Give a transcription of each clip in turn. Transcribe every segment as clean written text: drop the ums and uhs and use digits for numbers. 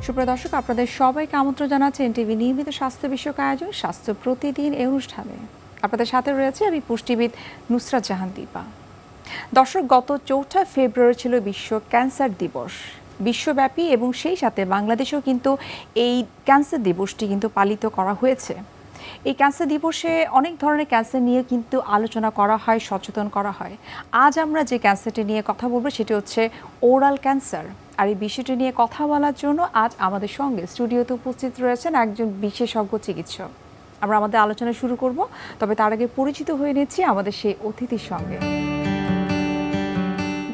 সুপ্রিয় দর্শক, আপনাদের সবাইকে আমন্ত্রণ জানাচ্ছি এনটিভি নিয়মিত স্বাস্থ্য বিষয়ক আয়োজন স্বাস্থ্য প্রতিদিন এই অনুষ্ঠানে। আপনাদের সাথে রয়েছে আমি পুষ্টিবিদ নুসরাত জাহান দীপা। দর্শক, গত 4 ফেব্রুয়ারি ছিল বিশ্ব ক্যান্সার দিবস বিশ্বব্যাপী, এবং সেই সাথে বাংলাদেশেও কিন্তু এই ক্যান্সার দিবসটি কিন্তু পালিত করা হয়েছে। এই ক্যান্সার দিবসে অনেক ধরনের ক্যান্সার নিয়ে কিন্তু আলোচনা করা হয়, সচেতন করা হয়। আজ আমরা যে ক্যান্সারটি নিয়ে কথা বলবো সেটি হচ্ছে ওরাল ক্যান্সার। আর এই বিষয়টি নিয়ে কথা বলার জন্য আজ আমাদের সঙ্গে স্টুডিওতে উপস্থিত রয়েছেন একজন বিশেষজ্ঞ চিকিৎসক। আমরা আমাদের আলোচনা শুরু করব, তবে তার আগে পরিচিত হয়ে নিচ্ছি আমাদের সেই অতিথির সঙ্গে।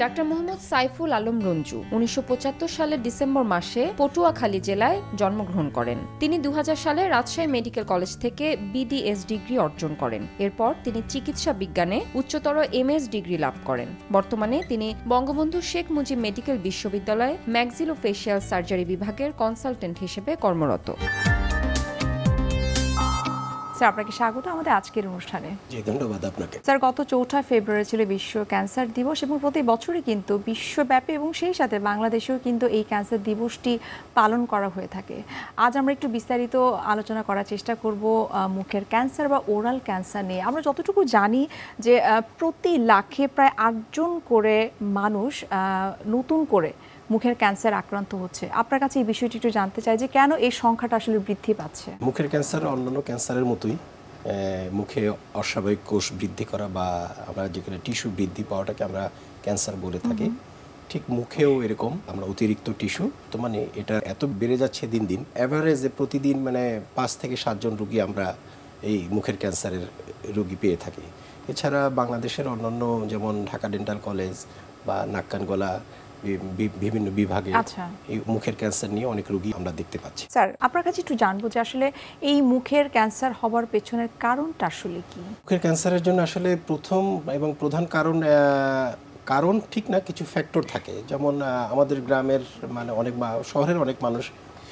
ডাক্তার মোহাম্মদ সাইফুল আলম রঞ্জু 1975 সালের ডিসেম্বর মাসে পটুয়াখালী জেলায় জন্মগ্রহণ করেন। তিনি 2000 সালে রাজশাহী মেডিকেল কলেজ থেকে বিডিএস ডিগ্রি অর্জন করেন। এরপর তিনি চিকিৎসা বিজ্ঞানে উচ্চতর এমএস ডিগ্রি লাভ করেন। বর্তমানে তিনি বঙ্গবন্ধু শেখ মুজিব মেডিকেল বিশ্ববিদ্যালয়ে ম্যাক্সিলোফেশিয়াল সার্জারি বিভাগের কনসালটেন্ট হিসেবে কর্মরত। স্যার, আপনাকে স্বাগত আমাদের আজকের অনুষ্ঠানে। জি, ধন্যবাদ আপনাকে। স্যার, গত 4 ফেব্রুয়ারি ছিল বিশ্ব ক্যান্সার দিবস, এবং প্রতি বছরই কিন্তু বিশ্বব্যাপী এবং সেই সাথে বাংলাদেশেও কিন্তু এই ক্যান্সার দিবসটি পালন করা হয়ে থাকে। আজ আমরা একটু বিস্তারিত আলোচনা করার চেষ্টা করব মুখের ক্যান্সার বা ওরাল ক্যান্সার নিয়ে। আমরা যতটুকু জানি যে প্রতি লাখে প্রায় 8 জন করে মানুষ নতুন করে মুখের ক্যান্সার আক্রান্ত হচ্ছে। আপনার কাছে এই বিষয়টি একটু জানতে চাই যে কেন এই সংখ্যাটা আসলে বৃদ্ধি পাচ্ছে। মুখের ক্যান্সার অন্যান্য ক্যান্সারের মতোই মুখে অস্বাভাবিক কোষ বৃদ্ধি করা বা আমরা যেখানে টিস্যু বৃদ্ধি পাওয়াটাকে আমরা ক্যান্সার বলে থাকি, ঠিক মুখেও এরকম আমরা অতিরিক্ত টিস্যু, তো মানে এটা এত বেড়ে যাচ্ছে দিন দিন। অ্যাভারেজে প্রতিদিন 5 থেকে 7 জন রোগী আমরা এই মুখের ক্যান্সারের রোগী পেয়ে থাকি। এছাড়া বাংলাদেশের অন্যান্য যেমন ঢাকা ডেন্টাল কলেজ বা নাক কান গলা বিভিন্ন বিভাগে এই মুখের ক্যান্সার নিয়ে অনেক রোগী আমরা দেখতে পাচ্ছি। স্যার, আপনার কাছে একটু জানবো যে আসলে এই মুখের ক্যান্সার হবার পেছনের কারণটা আসলে কি? মুখের ক্যান্সারের জন্য আসলে প্রথম এবং প্রধান কারণ ঠিক না, কিছু ফ্যাক্টর থাকে। যেমন আমাদের গ্রামের অনেক শহরের অনেক মানুষ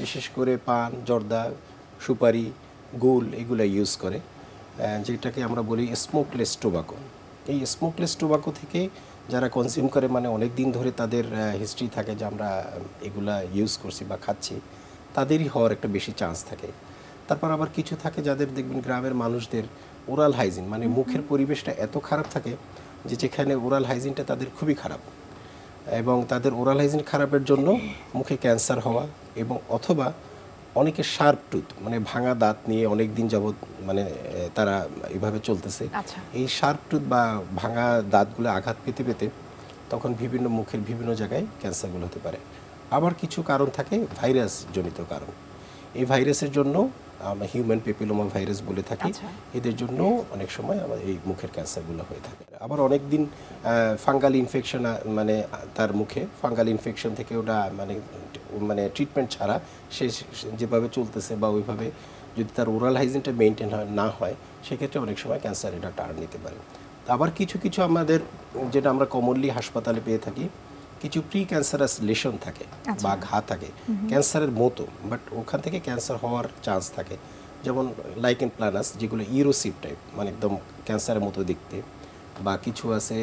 বিশেষ করে পান, জর্দা, সুপারি, গুল এগুলো ইউজ করে, যেটাকে আমরা বলি স্মোকলেস টোবাকো। এই স্মোকলেস টোবাকো থেকে যারা কনজিউম করে অনেক দিন ধরে তাদের হিস্ট্রি থাকে যে আমরা এগুলা ইউজ করছি বা খাচ্ছি, তাদেরই হওয়ার একটা বেশি চান্স থাকে। তারপর আবার কিছু থাকে যাদের দেখবেন গ্রামের মানুষদের ওরাল হাইজিন মুখের পরিবেশটা এত খারাপ থাকে যে যেখানে ওরাল হাইজিনটা তাদের খুবই খারাপ, এবং তাদের ওরাল হাইজিন খারাপের জন্য মুখে ক্যান্সার হওয়া, এবং অথবা অনেকে শার্প টুথ ভাঙা দাঁত নিয়ে অনেক দিন যাবৎ তারা এভাবে চলতেছে। এই শার্প টুথ বা ভাঙা দাঁতগুলো আঘাত পেতে পেতে তখন বিভিন্ন মুখের বিভিন্ন জায়গায় ক্যান্সারগুলো হতে পারে। আবার কিছু কারণ থাকে ভাইরাস জনিত কারণ। এই ভাইরাসের জন্য আমরা হিউম্যান পেপিলোমা ভাইরাস বলে থাকি, এদের জন্য অনেক সময় আমাদের এই মুখের ক্যান্সারগুলো হয়ে থাকে। আবার অনেক দিন ফাঙ্গাল ইনফেকশন তার মুখে ফাঙ্গাল ইনফেকশন থেকে ওটা ট্রিটমেন্ট ছাড়া সে যেভাবে চলতেছে বা ওইভাবে যদি তার ওরাল হাইজিনটা মেনটেন না হয়, সেক্ষেত্রে অনেক সময় ক্যান্সার এটা টার্ন নিতে পারে। আবার কিছু আমাদের যেটা আমরা কমনলি হাসপাতালে পেয়ে থাকি, কিছু প্রি ক্যান্সারাস লেশন থাকে বা ঘা থাকে ক্যান্সারের মতো, বাট ওখান থেকে ক্যান্সার হওয়ার চান্স থাকে। যেমন লাইকেন প্লানাস, যেগুলো ইরোসিভ টাইপ একদম ক্যান্সারের মতো দেখতে, বা কিছু আছে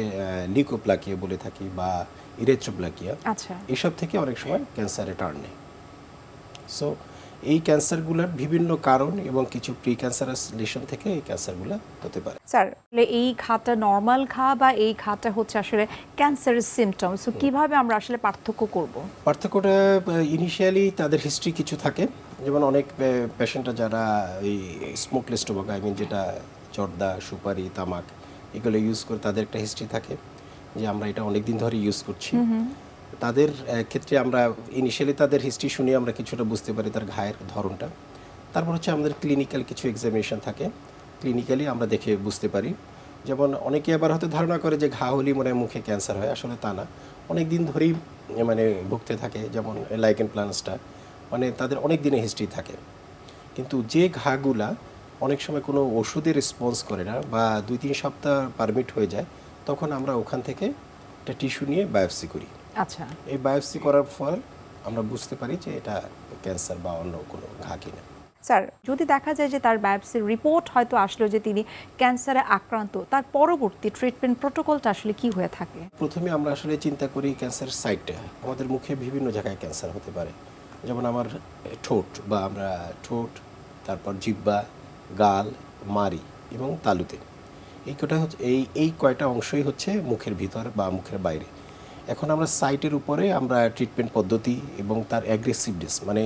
লিউকোপ্লাকিয়া বলে থাকি বা ইরেথ্রোপ্লাকিয়া, এসব থেকে অনেক সময় ক্যান্সারে টার্ন নেয়। সো এই ক্যান্সারগুলোর বিভিন্ন কারণ এবং কিছু প্রি ক্যান্সারাস লেশন থেকে এই ক্যান্সারগুলো হতে পারে। স্যার, এই ঘাটা নরমাল ঘা বা এই ঘাটা হচ্ছে আসলে ক্যান্সারের সিমটমস, সো কিভাবে আমরা আসলে পার্থক্য করব? পার্থক্যটা ইনিশিয়ালি তাদের হিস্ট্রি কিছু থাকে। যেমন অনেক পেশেন্টরা যারা এই স্মোকলেস টোবাকো যেটা জর্দা, সুপারি, তামাক এগুলো ইউজ করে, তাদের একটা হিস্ট্রি থাকে যে আমরা এটা অনেক দিন ধরে ইউজ করছি। তাদের ক্ষেত্রে আমরা ইনিশিয়ালি তাদের হিস্ট্রি শুনে আমরা কিছুটা বুঝতে পারি তার ঘায়ের ধরনটা। তারপর হচ্ছে আমাদের ক্লিনিক্যাল কিছু এক্সামিনেশন থাকে, ক্লিনিক্যালি আমরা দেখে বুঝতে পারি। যেমন অনেকে আবার হয়তো ধারণা করে যে ঘা হলেই মুখে ক্যান্সার হয়, আসলে তা না। অনেক দিন ধরেই ভুগতে থাকে। যেমন লাইকেন প্লানাসটা তাদের অনেক দিনের হিস্ট্রি থাকে, কিন্তু যে ঘাগুলা অনেক সময় কোনো ওষুধের রেসপন্স করে না বা 2-3 সপ্তাহ পারমিট হয়ে যায়, তখন আমরা ওখান থেকে একটা টিস্যু নিয়ে বায়োপসি করি। এই বায়োপসি করার ফল আমরা বুঝতে পারি যে এটা ক্যান্সার বা অন্য কোনো ঘা কিনা। স্যার, যদি দেখা যায় যে তার বায়োপসির রিপোর্ট হয়তো আসলো যে তিনি ক্যান্সারে আক্রান্ত, তার পরবর্তী ট্রিটমেন্ট প্রোটোকলটা আসলে কি হয়ে থাকে? প্রথমে আমরা আসলে চিন্তা করি ক্যান্সার সাইটটা। আমাদের মুখে বিভিন্ন জায়গায় ক্যান্সার হতে পারে, যেমন আমার ঠোঁট বা আমরা ঠোঁট, তারপর জিহ্বা, গাল, মাড়ি এবং তালুতে, এই কটা হচ্ছে এই কয়টা অংশই হচ্ছে মুখের ভিতর বা মুখের বাইরে। এখন আমরা সাইটের উপরে আমরা ট্রিটমেন্ট পদ্ধতি এবং তার অ্যাগ্রেসিভনেস, মানে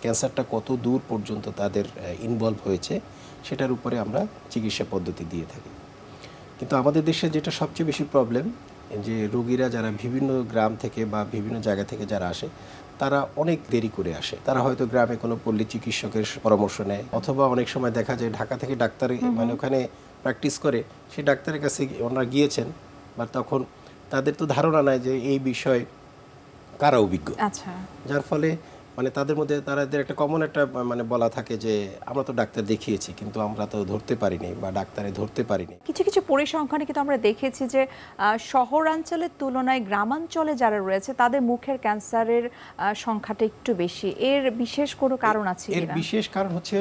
ক্যান্সারটা কত দূর পর্যন্ত তাদের ইনভলভ হয়েছে সেটার উপরে আমরা চিকিৎসা পদ্ধতি দিয়ে থাকি। কিন্তু আমাদের দেশে যেটা সবচেয়ে বেশি প্রবলেম, যে রোগীরা যারা বিভিন্ন গ্রাম থেকে বা বিভিন্ন জায়গা থেকে যারা আসে তারা অনেক দেরি করে আসে। তারা হয়তো গ্রামে কোনো পল্লী চিকিৎসকের পরামর্শ নেয়, অথবা অনেক সময় দেখা যায় ঢাকা থেকে ডাক্তার মানে ওখানে প্র্যাকটিস করে সেই ডাক্তারের কাছে ওনারা গিয়েছেন, বা তখন তাদের তো ধারণা নাই যে এই বিষয়ে কারা অভিজ্ঞ। আচ্ছা, যার ফলে মানে তাদের মধ্যে তাদের একটা কমন একটা মানে বলা থাকে যে আমরা তো ডাক্তার দেখিয়েছি কিন্তু আমরা তো ধরতে পারিনি বা ডাক্তারে ধরতে পারিনি। কিছু কিছু পরিসংখ্যানে কিন্তু আমরা দেখেছি যে শহরাঞ্চলের তুলনায় গ্রামাঞ্চলে যারা রয়েছে তাদের মুখের ক্যান্সারের সংখ্যাটা একটু বেশি। এর বিশেষ কোনো কারণ আছে এর কিনা? বিশেষ কারণ হচ্ছে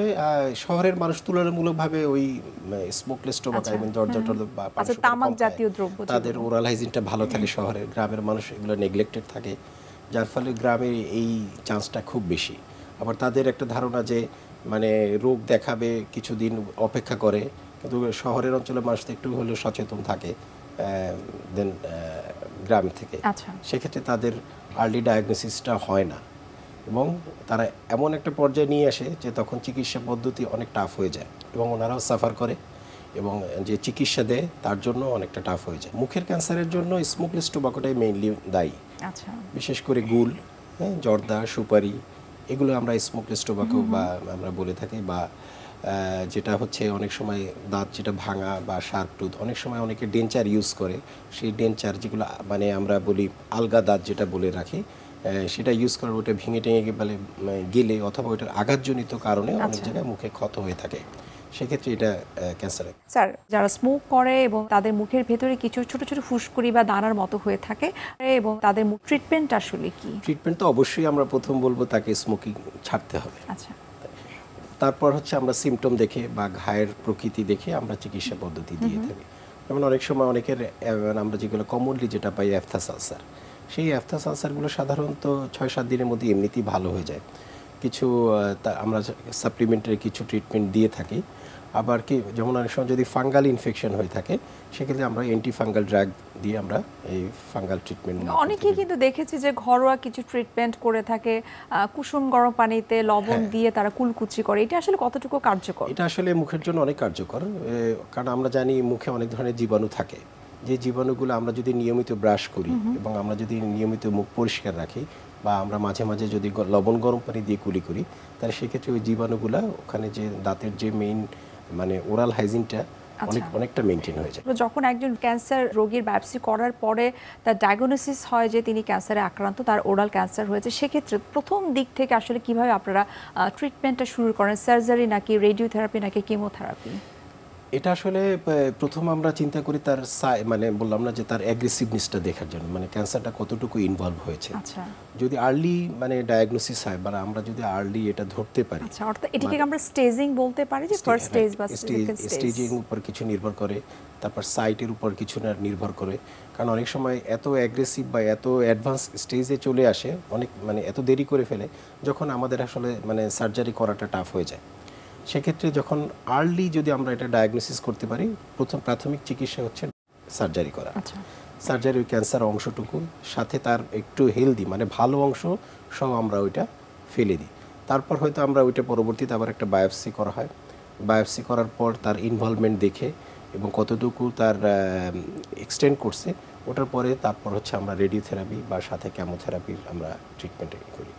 শহরের মানুষ তুলনামূলকভাবে ওই স্মোকলেস টোবাকো এবং তামাক জাতীয় দ্রব্য, তাদের ওরাল হাইজিনটা ভালো থাকে। শহরের, গ্রামের মানুষ এগুলো নেগলেক্টেড থাকে, যার ফলে গ্রামে এই চান্সটা খুব বেশি। আবার তাদের একটা ধারণা যে মানে রোগ দেখাবে, কিছুদিন অপেক্ষা করে, কিন্তু শহরের অঞ্চলের মানুষ তো একটু হলেও সচেতন থাকে দেন গ্রামের থেকে। আচ্ছা, সেক্ষেত্রে তাদের আর্লি ডায়াগনোসিসটা হয় না এবং তারা এমন একটা পর্যায়ে নিয়ে আসে যে তখন চিকিৎসা পদ্ধতি অনেক টাফ হয়ে যায় এবং ওনারাও সাফার করে এবং যে চিকিৎসা দেয় তার জন্য অনেকটা টাফ হয়ে যায়। মুখের ক্যান্সারের জন্য স্মোকলেস টোবাকোটাই মেইনলি দায়ী। আচ্ছা, বিশেষ করে গুল, জর্দা, সুপারি, এগুলো আমরা স্মোকলেস টোবাকো বা আমরা বলে থাকি। বা যেটা হচ্ছে অনেক সময় দাঁত যেটা ভাঙা বা শার্প টুথ, অনেক সময় অনেকে ডেঞ্চার ইউজ করে, সেই ডেঞ্চার যেগুলো মানে আমরা বলি আলগা দাঁত যেটা বলে রাখি, সেটা ইউজ করার ওটা ভেঙে টেঙে গেলে অথবা ওইটার আঘাতজনিত কারণে অনেক জায়গায় মুখে ক্ষত হয়ে থাকে, সেক্ষেত্রে এটা ক্যান্সার। স্যার, যারা স্মোক করে এবং তাদের মুখের ভেতরে কিছু ছোট ছোট ফুসকুড়ি বা দানার মতো হয়ে থাকে এবং তাদের ট্রিটমেন্ট আসলে কি? ট্রিটমেন্ট তো অবশ্যই আমরা প্রথম বলবো তাকে স্মোকিং ছাড়তে হবে। আচ্ছা, তারপর হচ্ছে আমরা সিমটম দেখে বা ঘায়ের প্রকৃতি দেখে আমরা চিকিৎসা পদ্ধতি দিয়ে থাকি। যেমন অনেক সময় অনেকের আমরা যেগুলো কমনলি যেটা পাই অ্যাফথাস আলসার, সেই অ্যাফথাস আলসারগুলো সাধারণত 6-7 দিনের মধ্যে এমনিতেই ভালো হয়ে যায়। কিছু আমরা সাপ্লিমেন্টারি কিছু ট্রিটমেন্ট দিয়ে থাকি। আবার কি যেমন অনেক সময় যদি ফাঙ্গাল ইনফেকশন হয়ে থাকে সেক্ষেত্রে আমরা অ্যান্টি ফাঙ্গাল ড্রাগ দিয়ে আমরা এই ফাঙ্গাল ট্রিটমেন্ট। অনেকেই কিন্তু দেখেছি যে ঘরোয়া কিছু ট্রিটমেন্ট করে থাকে, কুসুম গরম পানিতে লবণ দিয়ে তারা কুলকুচি করে, এটা আসলে কতটুকু কার্যকর? এটা আসলে মুখের জন্য অনেক কার্যকর, কারণ আমরা জানি মুখে অনেক ধরনের জীবাণু থাকে। যে জীবাণুগুলো আমরা যদি নিয়মিত ব্রাশ করি এবং আমরা যদি নিয়মিত মুখ পরিষ্কার রাখি বা আমরা মাঝে মাঝে যদি লবণ গরম পানি দিয়ে কুলি করি, তাহলে সেক্ষেত্রে ওই জীবাণুগুলা ওখানে যে দাঁতের যে মেইন মানে ওরাল হাইজিনটা অনেকটা মেনটেন হয়ে যায়। যখন একজন ক্যান্সার রোগীর বায়োপসি করার পরে তার ডায়াগনোসিস হয় যে তিনি ক্যান্সারে আক্রান্ত, তার ওরাল ক্যান্সার হয়েছে, সেক্ষেত্রে প্রথম দিক থেকে আসলে কিভাবে আপনারা ট্রিটমেন্টটা শুরু করেন? সার্জারি নাকি রেডিওথেরাপি নাকি কেমোথেরাপি? এটা আসলে প্রথম আমরা চিন্তা করি তার মানে বললাম না যে তার অ্যাগ্রেসিভনেসটা দেখার জন্য, মানে ক্যান্সারটা কতটুকু ইনভলভ হয়েছে। আচ্ছা, যদি আর্লি মানে ডায়াগনোসিস হয় বা আমরা যদি আর্লি এটা ধরতে পারি, আচ্ছা, অর্থাৎ এটাকে আমরা স্টেজিং বলতে পারি যে ফার্স্ট স্টেজ বা সেকেন্ড স্টেজ। স্টেজিং উপর কিছু নির্ভর করে, তারপর সাইটের উপর কিছু নির্ভর করে, কারণ অনেক সময় এত অ্যাগ্রেসিভ বা এত অ্যাডভান্স স্টেজে চলে আসে, অনেক মানে এত দেরি করে ফেলে যখন আমাদের আসলে মানে সার্জারি করাটা টাফ হয়ে যায়। সেক্ষেত্রে যখন আর্লি যদি আমরা এটা ডায়াগনোসিস করতে পারি, প্রথম প্রাথমিক চিকিৎসা হচ্ছে সার্জারি করা। আচ্ছা, সার্জারি ওই ক্যান্সার অংশটুকু সাথে তার একটু হেলদি মানে ভালো অংশ সহ আমরা ওইটা ফেলে দিই। তারপর হয়তো আমরা ওইটা পরবর্তীতে আবার একটা বায়োপসি করা হয়। বায়োপসি করার পর তার ইনভলভমেন্ট দেখে এবং কতটুকু তার এক্সটেন্ড করছে, ওটার পরে তারপর হচ্ছে আমরা রেডিওথেরাপি বা সাথে কেমোথেরাপির আমরা ট্রিটমেন্ট করি।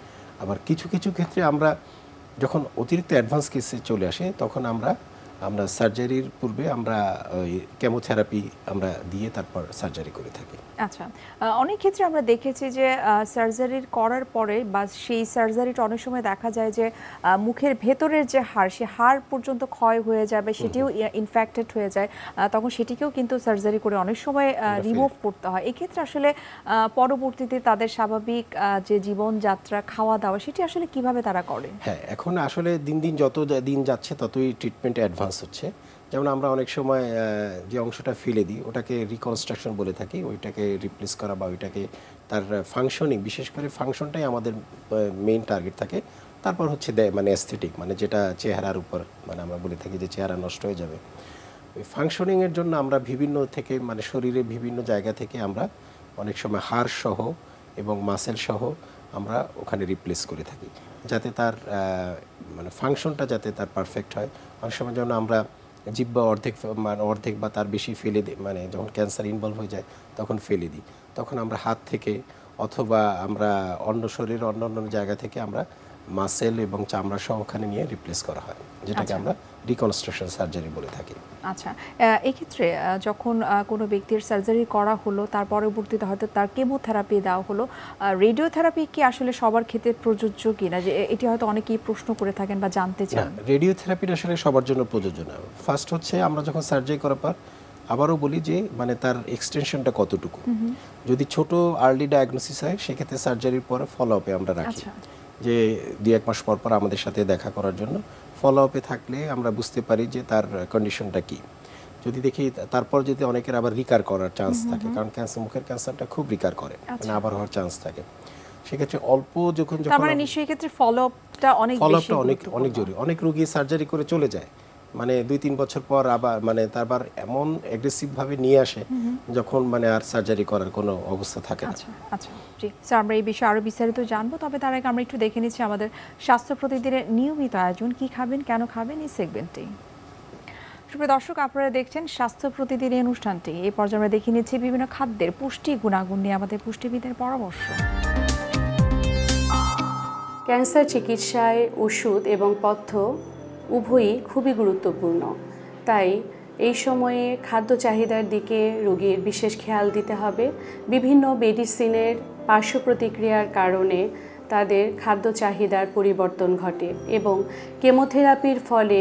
আবার কিছু কিছু ক্ষেত্রে আমরা যখন অতিরিক্ত অ্যাডভান্স কেসে চলে আসে তখন আমরা সার্জারির পূর্বে আমরা ওই কেমোথেরাপি আমরা দিয়ে তারপর সার্জারি করে থাকি। আচ্ছা, অনেক ক্ষেত্রে আমরা দেখেছি যে সার্জারির করার পরে বা সেই সার্জারিটা অনেক সময় দেখা যায় যে মুখের ভেতরের যে হাড়, সে হাড় পর্যন্ত ক্ষয় হয়ে যাবে, সেটিও ইনফেক্টেড হয়ে যায়, তখন সেটিকেও কিন্তু সার্জারি করে অনেক সময় রিমুভ করতে হয়। এক্ষেত্রে আসলে পরবর্তীতে তাদের স্বাভাবিক যে জীবনযাত্রা, খাওয়া দাওয়া, সেটি আসলে কিভাবে তারা করে? হ্যাঁ, এখন আসলে দিন দিন যত দিন যাচ্ছে ততই ট্রিটমেন্ট অ্যাডভান্স হচ্ছে, যেমন আমরা অনেক সময় যে অংশটা ফেলে দিই ওটাকে রিকনস্ট্রাকশন বলে থাকি, ওইটাকে রিপ্লেস করা বা ওইটাকে তার ফাংশনিং, বিশেষ করে ফাংশনটাই আমাদের মেইন টার্গেট থাকে। তারপর হচ্ছে মানে অ্যাস্থেটিক, মানে যেটা চেহারার উপর, মানে আমরা বলে থাকি যে চেহারা নষ্ট হয়ে যাবে। ওই ফাংশনিংয়ের জন্য আমরা বিভিন্ন থেকে, মানে শরীরে বিভিন্ন জায়গা থেকে আমরা অনেক সময় হাড় সহ এবং মাসেল সহ আমরা ওখানে রিপ্লেস করে থাকি, যাতে তার মানে ফাংশনটা যাতে তার পারফেক্ট হয়। অনেক সময় যেন আমরা জিহ্বা অর্ধেক বা তার বেশি ফেলে দিই, মানে যখন ক্যান্সার ইনভলভ হয়ে যায় তখন ফেলে দিই, তখন আমরা হাত থেকে অথবা আমরা অন্য শরীরের অন্য জায়গা থেকে আমরা মাসেল এবং চামড়া সহ ওখানে নিয়ে রিপ্লেস করা হয়, যেটাকে আমরা রিকনস্ট্রাকশন সার্জারি বলে থাকি। আচ্ছা, এক্ষেত্রে যখন কোনো ব্যক্তির সার্জারি করা হলো, তার পরবর্তীতে হয়তো তার কেমোথেরাপি দেওয়া হলো, রেডিওথেরাপি কি আসলে সবার ক্ষেত্রে প্রযোজ্য কিনা, যে এটি হয়তো অনেকেই প্রশ্ন করে থাকেন বা জানতে চান? রেডিওথেরাপিটা আসলে সবার জন্য প্রযোজ্য না। ফার্স্ট হচ্ছে আমরা যখন সার্জারি করার পর আবারও বলি যে মানে তার এক্সটেনশনটা কতটুকু। যদি ছোট আর্লি ডায়াগনোসিস হয় সেক্ষেত্রে সার্জারির পরে ফলো আপে আমরা রাখি, যে 2-1 মাস পর পর আমাদের সাথে দেখা করার জন্য। ফলো আপে থাকলে আমরা বুঝতে পারি যে তার কন্ডিশনটা কি। যদি দেখি তারপর যদি অনেকের আবার রিকার করার চান্স থাকে, কারণ ক্যান্সার, মুখের ক্যান্সারটা খুব রিকার করে, মানে আবার হওয়ার চান্স থাকে, সেক্ষেত্রে অল্প যখন মানে নিশ্চয়ই ক্ষেত্রে ফলো আপটা অনেক জরুরি। অনেক রোগী সার্জারি করে চলে যায়, মানে 2-3 বছর পর আবার মানে তারপর এমন অ্যাগ্রেসিভ ভাবে নিয়ে আসে যখন মানে আর সার্জারি করার কোনো অবস্থা থাকে না। আচ্ছা জি স্যার, আমরা এই বিষয়ে আরো বিস্তারিত জানবো, তবে তার আগে আমরা একটু দেখে নিচ্ছি আমাদের স্বাস্থ্য প্রতিদিনের নিয়মিত আয়োজন, কি খাবেন কেন খাবেন এই সেগমেন্টে। সুপ্রিয় দর্শক, আপনারা দেখছেন স্বাস্থ্য প্রতিদিন এই অনুষ্ঠানটি। এই পর্যায়ে আমরা দেখে নিচ্ছি বিভিন্ন খাদ্যের পুষ্টি গুণাগুণ নিয়ে আমাদের পুষ্টিবিদের পরামর্শ। ক্যান্সার চিকিৎসায় ওষুধ এবং পথ্য উভয়ই খুবই গুরুত্বপূর্ণ, তাই এই সময়ে খাদ্য চাহিদার দিকে রোগীর বিশেষ খেয়াল দিতে হবে। বিভিন্ন মেডিসিনের পার্শ্ব প্রতিক্রিয়ার কারণে তাদের খাদ্য চাহিদার পরিবর্তন ঘটে এবং কেমোথেরাপির ফলে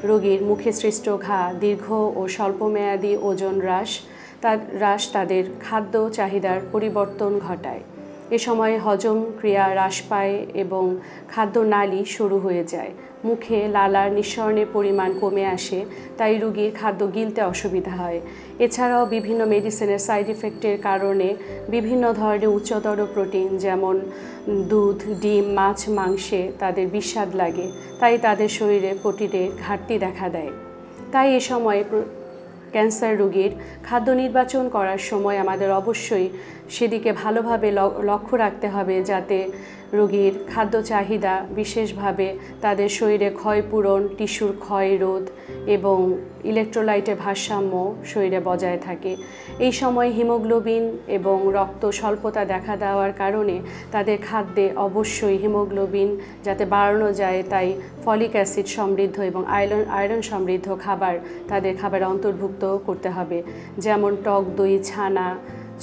রোগীর মুখে সৃষ্ট ঘা, দীর্ঘ ও স্বল্পমেয়াদী ওজন হ্রাস তাদের খাদ্য চাহিদার পরিবর্তন ঘটায়। এ সময় হজম ক্রিয়া হ্রাস পায় এবং খাদ্যনালী সরু হয়ে যায়, মুখে লালার নিঃসরণের পরিমাণ কমে আসে, তাই রোগীর খাদ্য গিলতে অসুবিধা হয়। এছাড়াও বিভিন্ন মেডিসিনের সাইড ইফেক্টের কারণে বিভিন্ন ধরনের উচ্চতর প্রোটিন যেমন দুধ, ডিম, মাছ, মাংসে তাদের বিস্বাদ লাগে, তাই তাদের শরীরে প্রোটিনের ঘাটতি দেখা দেয়। তাই এ সময় ক্যান্সার রোগীর খাদ্য নির্বাচন করার সময় আমাদের অবশ্যই সেদিকে ভালোভাবে লক্ষ্য রাখতে হবে, যাতে রোগীর খাদ্য চাহিদা বিশেষভাবে তাদের শরীরে ক্ষয়পূরণ, টিস্যুর ক্ষয় রোধ এবং ইলেকট্রোলাইটের ভারসাম্য শরীরে বজায় থাকে। এই সময় হিমোগ্লোবিন এবং রক্ত স্বল্পতা দেখা দেওয়ার কারণে তাদের খাদ্যে অবশ্যই হিমোগ্লোবিন যাতে বাড়ানো যায়, তাই ফলিক অ্যাসিড সমৃদ্ধ এবং আয়রন সমৃদ্ধ খাবার তাদের খাবারে অন্তর্ভুক্ত করতে হবে, যেমন টক দই, ছানা,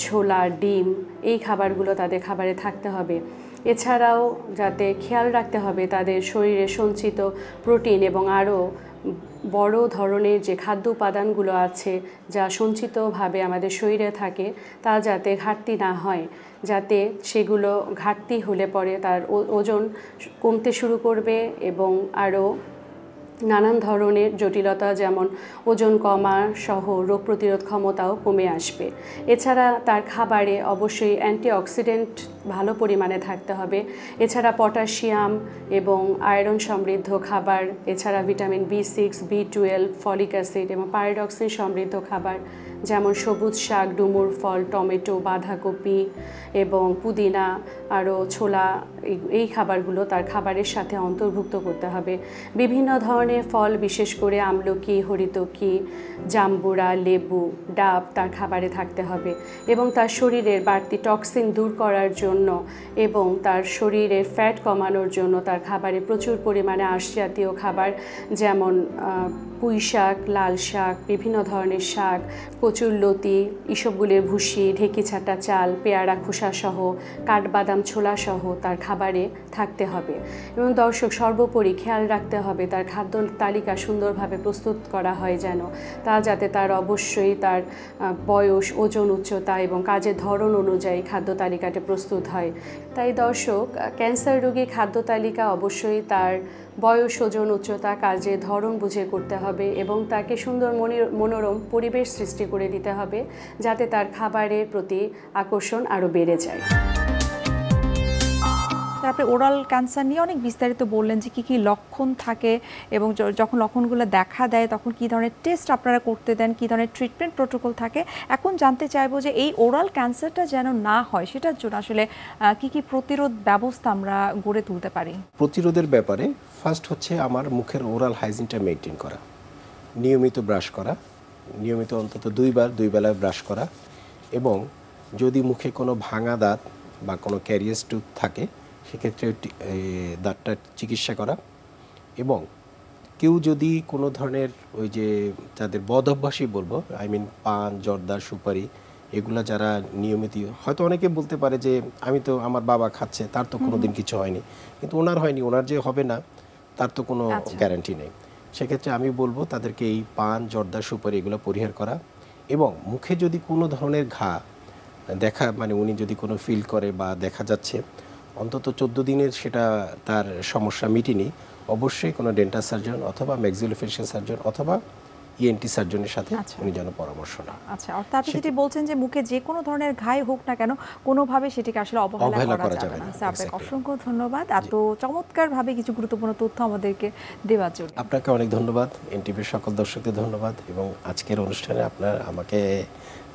ছোলা, ডিম, এই খাবারগুলো তাদের খাবারে থাকতে হবে। এছাড়াও যাতে খেয়াল রাখতে হবে তাদের শরীরে সঞ্চিত প্রোটিন এবং আরও বড় ধরনের যে খাদ্য উপাদানগুলো আছে যা সঞ্চিতভাবে আমাদের শরীরে থাকে, তা যাতে ঘাটতি না হয়, যাতে সেগুলো ঘাটতি হলে পরে তার ওজন কমতে শুরু করবে এবং আরও নানান ধরনের জটিলতা যেমন ওজন কমা সহ রোগ প্রতিরোধ ক্ষমতাও কমে আসবে। এছাড়া তার খাবারে অবশ্যই অ্যান্টিঅক্সিডেন্ট ভালো পরিমাণে থাকতে হবে। এছাড়া পটাশিয়াম এবং আয়রন সমৃদ্ধ খাবার, এছাড়া vitamin B6, B12, folic acid এবং পাইরিডক্সিন সমৃদ্ধ খাবার যেমন সবুজ শাক, ডুমুর ফল, টমেটো, বাঁধাকপি এবং পুদিনা, আরও ছোলা, এই খাবারগুলো তার খাবারের সাথে অন্তর্ভুক্ত করতে হবে। বিভিন্ন ধরনের ফল, বিশেষ করে আমলকি, হরিতকি, জাম্বুরা, লেবু, ডাব তার খাবারে থাকতে হবে এবং তার শরীরের বাড়তি টক্সিন দূর করার জন্য এবং তার শরীরের ফ্যাট কমানোর জন্য তার খাবারে প্রচুর পরিমাণে আঁশ জাতীয় খাবার যেমন পুঁই শাক, লাল শাক, বিভিন্ন ধরনের শাক, কচুরলতি, ইসবগুলের ভুসি, ঢেঁকি ছাটা চাল, পেয়ারা খোসাসহ, কাঠবাদাম, ছোলাসহ তার খাবারে থাকতে হবে। এবং দর্শক, সর্বোপরি খেয়াল রাখতে হবে তার খাদ্য তালিকা সুন্দরভাবে প্রস্তুত করা হয় যেন, তা যাতে তার অবশ্যই তার বয়স, ওজন, উচ্চতা এবং কাজের ধরন অনুযায়ী খাদ্য তালিকাটি প্রস্তুত হয়। তাই দর্শক, ক্যান্সার রোগীর খাদ্য তালিকা অবশ্যই তার বয়স, ওজন, উচ্চতা, কাজের ধরন বুঝে করতে হবে এবং তাকে সুন্দর মনোরম পরিবেশ সৃষ্টি করে দিতে হবে যাতে তার খাবারের প্রতি আকর্ষণ আরও বেড়ে যায়। আপনি ওরাল ক্যান্সার নিয়ে অনেক বিস্তারিত বললেন যে কী লক্ষণ থাকে এবং যখন লক্ষণগুলো দেখা দেয় তখন কী ধরনের টেস্ট আপনারা করতে দেন, কী ধরনের ট্রিটমেন্ট প্রোটোকল থাকে। এখন জানতে চাইবো যে এই ওরাল ক্যান্সারটা যেন না হয় সেটার জন্য আসলে কী প্রতিরোধ ব্যবস্থা আমরা গড়ে তুলতে পারি? প্রতিরোধের ব্যাপারে ফার্স্ট হচ্ছে আমার মুখের ওরাল হাইজিনটা মেনটেন করা, নিয়মিত ব্রাশ করা, নিয়মিত অন্তত 2 বেলায় ব্রাশ করা, এবং যদি মুখে কোনো ভাঙা দাঁত বা কোনো ক্যারিয়াস টুথ থাকে সেক্ষেত্রে দাঁতটা চিকিৎসা করা, এবং কেউ যদি কোনো ধরনের ওই যে যাদের বদ অভ্যাসই বলবো, পান, জর্দা, সুপারি এগুলা যারা নিয়মিত, হয়তো অনেকে বলতে পারে যে আমি তো আমার বাবা খাচ্ছে তার তো কোনো দিন কিছু হয়নি, কিন্তু ওনার হয়নি, ওনার যে হবে না তার তো কোনো গ্যারান্টি নেই। সেক্ষেত্রে আমি বলবো তাদেরকে এই পান, জর্দা, সুপারি এগুলো পরিহার করা, এবং মুখে যদি কোনো ধরনের ঘা উনি যদি কোনো ফিল করে বা দেখা যাচ্ছে অন্তত 14 দিনের সেটা তার সমস্যা মিটেনি, অবশ্যই কোনো ডেন্টাল সার্জন অথবা ম্যাক্সিলোফেশিয়াল সার্জন অথবা ইএনটি সার্জনের সাথে উনি যেন পরামর্শ নেন। আচ্ছা, অর্থাৎ আপনি যেটি বলছেন যে মুখে যে কোনো ধরনের ঘাই হোক না কেন কোনোভাবে সেটিকে আসলে অবহেলা করা যাবে না। আপনাকে অসংখ্য ধন্যবাদ এত চমৎকারভাবে কিছু গুরুত্বপূর্ণ তথ্য আমাদেরকে দেওয়ার জন্য। আপনাকে অনেক ধন্যবাদ, এনটিভির সকল দর্শকদের ধন্যবাদ, এবং আজকের অনুষ্ঠানে আপনারা আমাকে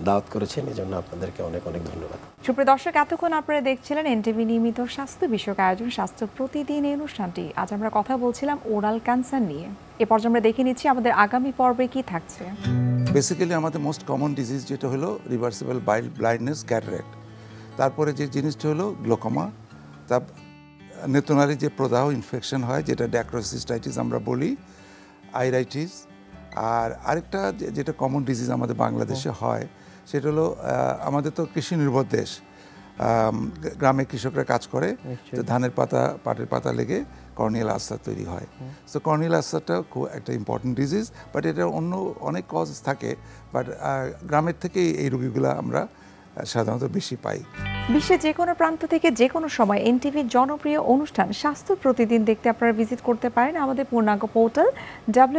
দাওয়াত করেছেন এজন্য আপনাদেরকে অনেক অনেক ধন্যবাদ। সুপ্রিয় দর্শক, এতক্ষণ আপনারা দেখছিলেন এনটিভি নিয়মিত স্বাস্থ্য বিষয়ক আয়োজন স্বাস্থ্য প্রতিদিন এই অনুষ্ঠানটি। আজ আমরা কথা বলছিলাম ওরাল ক্যান্সার নিয়ে। এ পর্যায়ে আমরা দেখে নিচ্ছি আমাদের আগামী পর্বে কি থাকছে। বেসিক্যালি আমাদের মোস্ট কমন ডিজিজ যেটা হলো রিভার্সিবল ব্লাইন্ডনেস, ক্যাটারাক্ট। তারপরে যে জিনিসটা হলো গ্লোকোমা, তার নেত্রনালীর যে প্রদাহ ইনফেকশন হয় যেটা ড্যাক্রোসিস্টাইটিস আমরা বলি, আইরাইটিস, আর আরেকটা যেটা কমন ডিজিজ আমাদের বাংলাদেশে হয় সেটা হলো আমাদের তো কৃষি নির্ভর দেশ, গ্রামে কৃষকরা কাজ করে, তো ধানের পাতা, পাটের পাতা লেগে কর্নিয়াল আলসার তৈরি হয়। সো কর্নিয়াল আলসারটা খুব একটা ইম্পর্টেন্ট ডিজিজ, বাট এটা অন্য অনেক কজ থাকে, বাট গ্রামের থেকে এই রোগীগুলো আমরা সাধারণত বেশি পাই। বিশ্বের যে কোনো প্রান্ত থেকে যে কোনো সময় এনটিভির জনপ্রিয় অনুষ্ঠান স্বাস্থ্য প্রতিদিন দেখতে আপনারা ভিজিট করতে পারেন আমাদের পূর্ণাঙ্গ পোর্টাল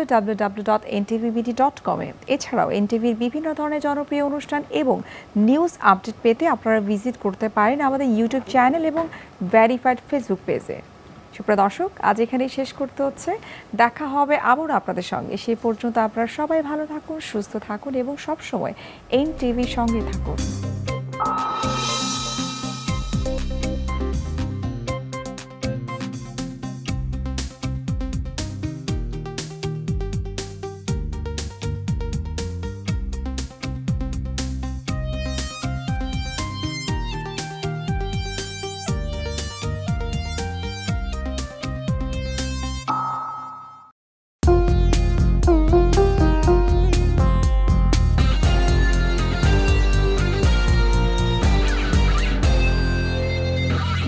www.ntvbd.com এ। এছাড়াও এনটিভির বিভিন্ন ধরনের জনপ্রিয় অনুষ্ঠান এবং নিউজ আপডেট পেতে আপনারা ভিজিট করতে পারেন আমাদের ইউটিউব চ্যানেল এবং ভেরিফাইড ফেসবুক পেজে। সুপ্রিয় দর্শক, আজ এখানেই শেষ করতে হচ্ছে। দেখা হবে আবার আপনাদের সঙ্গে। সেই পর্যন্ত আপনারা সবাই ভালো থাকুন, সুস্থ থাকুন এবং সবসময় এনটিভির সঙ্গে থাকুন।